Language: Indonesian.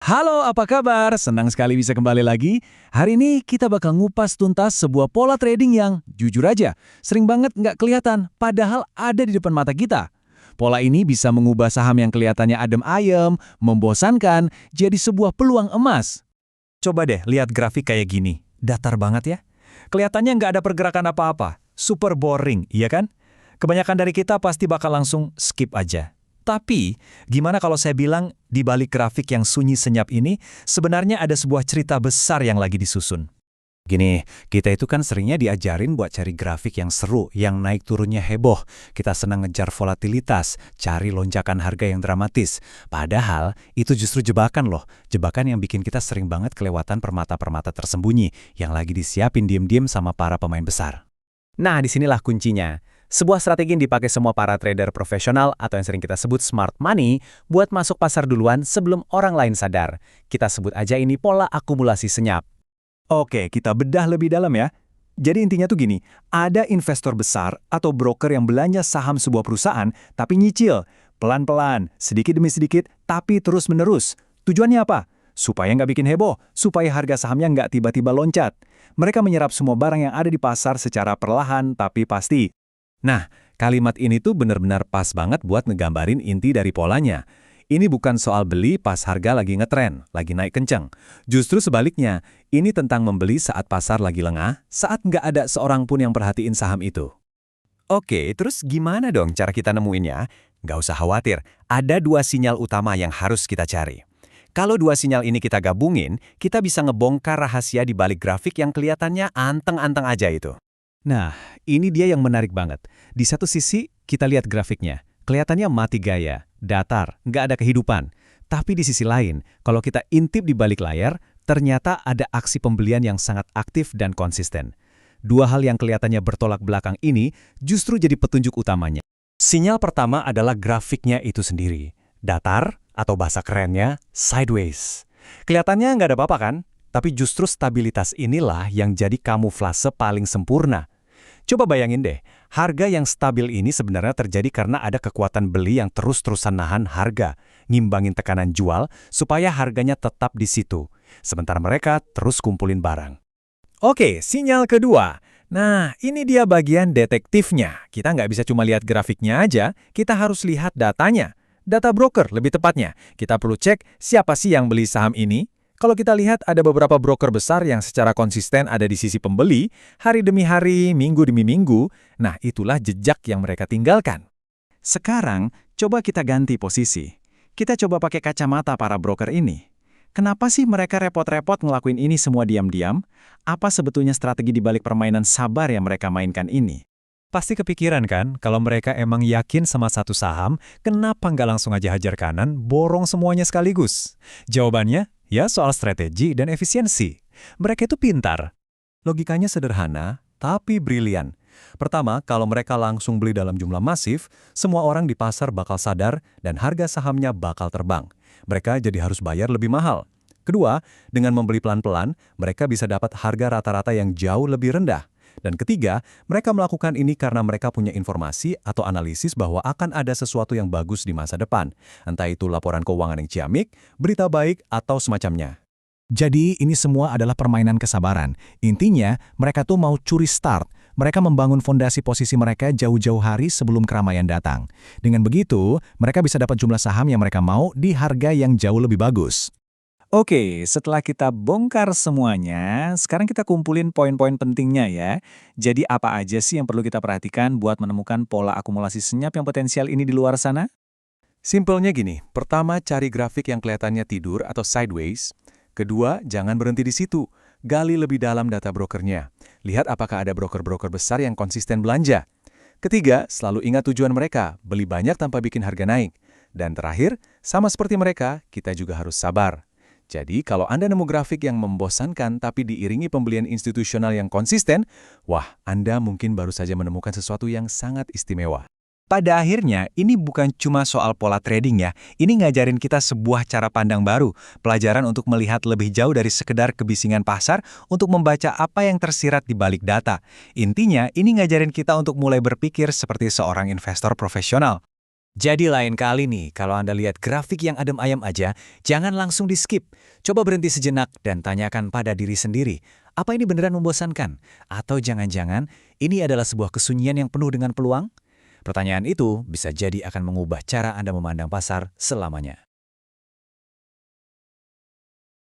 Halo, apa kabar? Senang sekali bisa kembali lagi. Hari ini kita bakal ngupas tuntas sebuah pola trading yang, jujur aja, sering banget nggak kelihatan, padahal ada di depan mata kita. Pola ini bisa mengubah saham yang kelihatannya adem ayem, membosankan, jadi sebuah peluang emas. Coba deh lihat grafik kayak gini. Datar banget ya. Kelihatannya nggak ada pergerakan apa-apa. Super boring, iya kan? Kebanyakan dari kita pasti bakal langsung skip aja. Tapi, gimana kalau saya bilang di balik grafik yang sunyi senyap ini, sebenarnya ada sebuah cerita besar yang lagi disusun. Gini, kita itu kan seringnya diajarin buat cari grafik yang seru, yang naik turunnya heboh. Kita senang ngejar volatilitas, cari lonjakan harga yang dramatis. Padahal, itu justru jebakan loh. Jebakan yang bikin kita sering banget kelewatan permata-permata tersembunyi yang lagi disiapin diem-diem sama para pemain besar. Nah, disinilah kuncinya. Sebuah strategi yang dipakai semua para trader profesional atau yang sering kita sebut smart money buat masuk pasar duluan sebelum orang lain sadar. Kita sebut aja ini pola akumulasi senyap. Oke, kita bedah lebih dalam ya. Jadi intinya tuh gini, ada investor besar atau broker yang belanja saham sebuah perusahaan tapi nyicil. Pelan-pelan, sedikit demi sedikit, tapi terus-menerus. Tujuannya apa? Supaya nggak bikin heboh, supaya harga sahamnya nggak tiba-tiba loncat. Mereka menyerap semua barang yang ada di pasar secara perlahan tapi pasti. Nah, kalimat ini tuh benar-benar pas banget buat ngegambarin inti dari polanya. Ini bukan soal beli pas harga lagi ngetren, lagi naik kenceng. Justru sebaliknya, ini tentang membeli saat pasar lagi lengah, saat nggak ada seorang pun yang perhatiin saham itu. Oke, terus gimana dong cara kita nemuinnya? Nggak usah khawatir, ada dua sinyal utama yang harus kita cari. Kalau dua sinyal ini kita gabungin, kita bisa ngebongkar rahasia di balik grafik yang kelihatannya anteng-anteng aja itu. Nah, ini dia yang menarik banget. Di satu sisi, kita lihat grafiknya. Kelihatannya mati gaya, datar, nggak ada kehidupan. Tapi di sisi lain, kalau kita intip di balik layar, ternyata ada aksi pembelian yang sangat aktif dan konsisten. Dua hal yang kelihatannya bertolak belakang ini justru jadi petunjuk utamanya. Sinyal pertama adalah grafiknya itu sendiri. Datar, atau bahasa kerennya, sideways. Kelihatannya nggak ada apa-apa kan? Tapi justru stabilitas inilah yang jadi kamuflase paling sempurna. Coba bayangin deh, harga yang stabil ini sebenarnya terjadi karena ada kekuatan beli yang terus-terusan nahan harga, ngimbangin tekanan jual supaya harganya tetap di situ. Sementara mereka terus kumpulin barang. Oke, sinyal kedua. Nah, ini dia bagian detektifnya. Kita nggak bisa cuma lihat grafiknya aja, kita harus lihat datanya. Data broker lebih tepatnya. Kita perlu cek siapa sih yang beli saham ini. Kalau kita lihat ada beberapa broker besar yang secara konsisten ada di sisi pembeli, hari demi hari, minggu demi minggu, nah itulah jejak yang mereka tinggalkan. Sekarang, coba kita ganti posisi. Kita coba pakai kacamata para broker ini. Kenapa sih mereka repot-repot ngelakuin ini semua diam-diam? Apa sebetulnya strategi di balik permainan sabar yang mereka mainkan ini? Pasti kepikiran kan, kalau mereka emang yakin sama satu saham, kenapa nggak langsung aja hajar kanan, borong semuanya sekaligus? Jawabannya, ya soal strategi dan efisiensi. Mereka itu pintar. Logikanya sederhana, tapi brilian. Pertama, kalau mereka langsung beli dalam jumlah masif, semua orang di pasar bakal sadar dan harga sahamnya bakal terbang. Mereka jadi harus bayar lebih mahal. Kedua, dengan membeli pelan-pelan, mereka bisa dapat harga rata-rata yang jauh lebih rendah. Dan ketiga, mereka melakukan ini karena mereka punya informasi atau analisis bahwa akan ada sesuatu yang bagus di masa depan. Entah itu laporan keuangan yang ciamik, berita baik, atau semacamnya. Jadi ini semua adalah permainan kesabaran. Intinya, mereka tuh mau curi start. Mereka membangun fondasi posisi mereka jauh-jauh hari sebelum keramaian datang. Dengan begitu, mereka bisa dapat jumlah saham yang mereka mau di harga yang jauh lebih bagus. Oke, setelah kita bongkar semuanya, sekarang kita kumpulin poin-poin pentingnya ya. Jadi apa aja sih yang perlu kita perhatikan buat menemukan pola akumulasi senyap yang potensial ini di luar sana? Simpelnya gini, pertama cari grafik yang kelihatannya tidur atau sideways. Kedua, jangan berhenti di situ. Gali lebih dalam data brokernya. Lihat apakah ada broker-broker besar yang konsisten belanja. Ketiga, selalu ingat tujuan mereka, beli banyak tanpa bikin harga naik. Dan terakhir, sama seperti mereka, kita juga harus sabar. Jadi, kalau Anda nemu grafik yang membosankan tapi diiringi pembelian institusional yang konsisten, wah, Anda mungkin baru saja menemukan sesuatu yang sangat istimewa. Pada akhirnya, ini bukan cuma soal pola trading ya, ini ngajarin kita sebuah cara pandang baru, pelajaran untuk melihat lebih jauh dari sekedar kebisingan pasar untuk membaca apa yang tersirat di balik data. Intinya, ini ngajarin kita untuk mulai berpikir seperti seorang investor profesional. Jadi lain kali nih, kalau Anda lihat grafik yang adem ayem aja, jangan langsung di-skip. Coba berhenti sejenak dan tanyakan pada diri sendiri, apa ini beneran membosankan? Atau jangan-jangan ini adalah sebuah kesunyian yang penuh dengan peluang? Pertanyaan itu bisa jadi akan mengubah cara Anda memandang pasar selamanya.